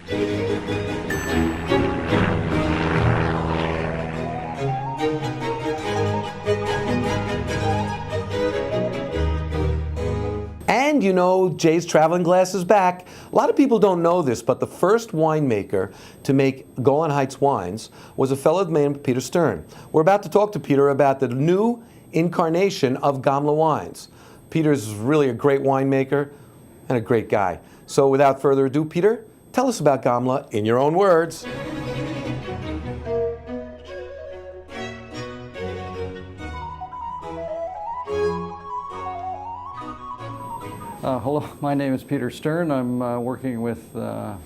And you know, Jay's traveling glass is back. A lot of people don't know this, but the first winemaker to make Golan Heights wines was a fellow named Peter Stern. We're about to talk to Peter about the new incarnation of Gamla wines. Peter's really a great winemaker and a great guy. So without further ado, Peter, tell us about Gamla in your own words. Hello, my name is Peter Stern. I'm working with the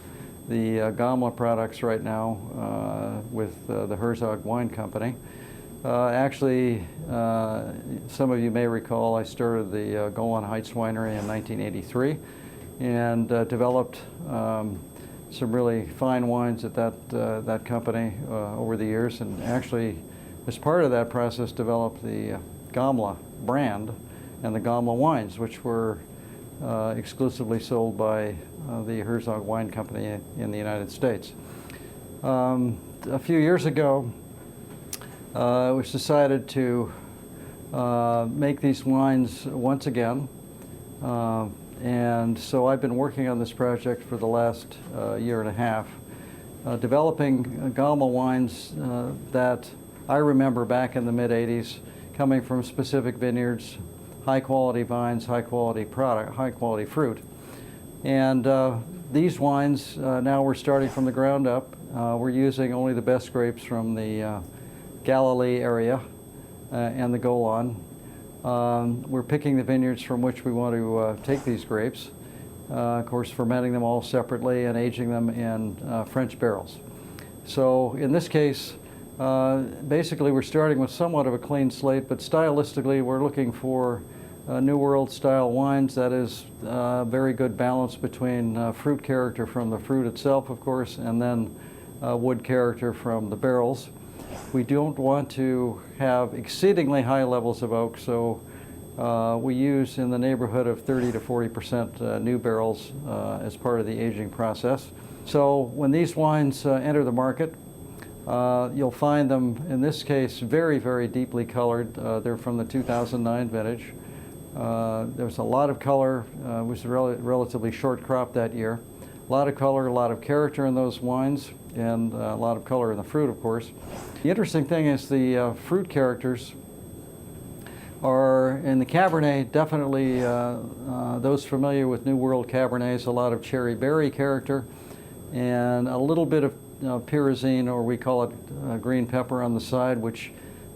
Gamla products right now with the Herzog Wine Company. Actually, some of you may recall I started the Golan Heights Winery in 1983 and developed some really fine wines at that company over the years, and actually as part of that process developed the Gamla brand and the Gamla wines, which were exclusively sold by the Herzog Wine Company in the United States. A few years ago, it was decided to make these wines once again, and so I've been working on this project for the last year and a half, developing Gamla wines that I remember back in the mid-'80s, coming from specific vineyards, high-quality vines, high-quality product, high-quality fruit. And these wines, now we're starting from the ground up. We're using only the best grapes from the Galilee area and the Golan. We're picking the vineyards from which we want to take these grapes. Of course, fermenting them all separately and aging them in French barrels. So in this case, basically we're starting with somewhat of a clean slate, but stylistically we're looking for New World style wines. That is very good balance between fruit character from the fruit itself, of course, and then wood character from the barrels. We don't want to have exceedingly high levels of oak, so we use in the neighborhood of 30 to 40% new barrels as part of the aging process. So when these wines enter the market, you'll find them, in this case, very, very deeply colored. They're from the 2009 vintage. There's a lot of color. It was a relatively short crop that year. A lot of color, a lot of character in those wines, and a lot of color in the fruit, of course. The interesting thing is the fruit characters are, in the Cabernet, definitely those familiar with New World Cabernets, a lot of cherry berry character, and a little bit of pyrazine, or we call it green pepper on the side, which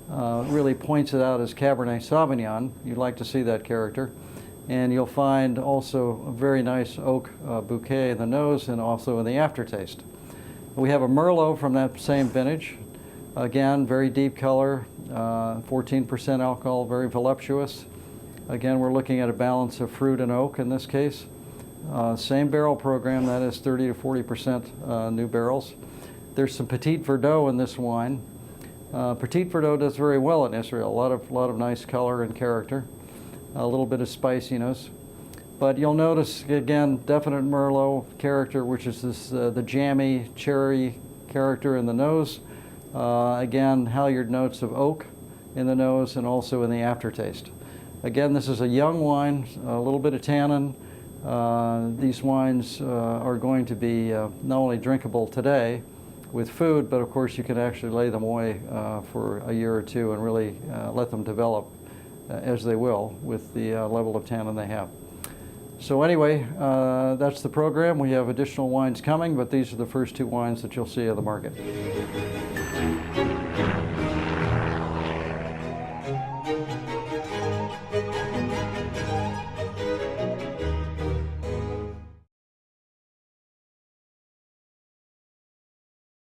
really points it out as Cabernet Sauvignon. You'd like to see that character. And you'll find also a very nice oak bouquet in the nose and also in the aftertaste. We have a Merlot from that same vintage. Again, very deep color, 14% alcohol, very voluptuous. Again, we're looking at a balance of fruit and oak in this case. Same barrel program, that is 30 to 40% new barrels. There's some Petit Verdot in this wine. Petit Verdot does very well in Israel. A lot of nice color and character, a little bit of spiciness. But you'll notice, again, definite Merlot character, which is this, the jammy cherry character in the nose. Again, halyard notes of oak in the nose and also in the aftertaste. Again, this is a young wine, a little bit of tannin. These wines are going to be not only drinkable today with food, but of course you can actually lay them away for a year or two and really let them develop as they will with the level of tannin they have. So anyway, that's the program. We have additional wines coming, but these are the first two wines that you'll see on the market.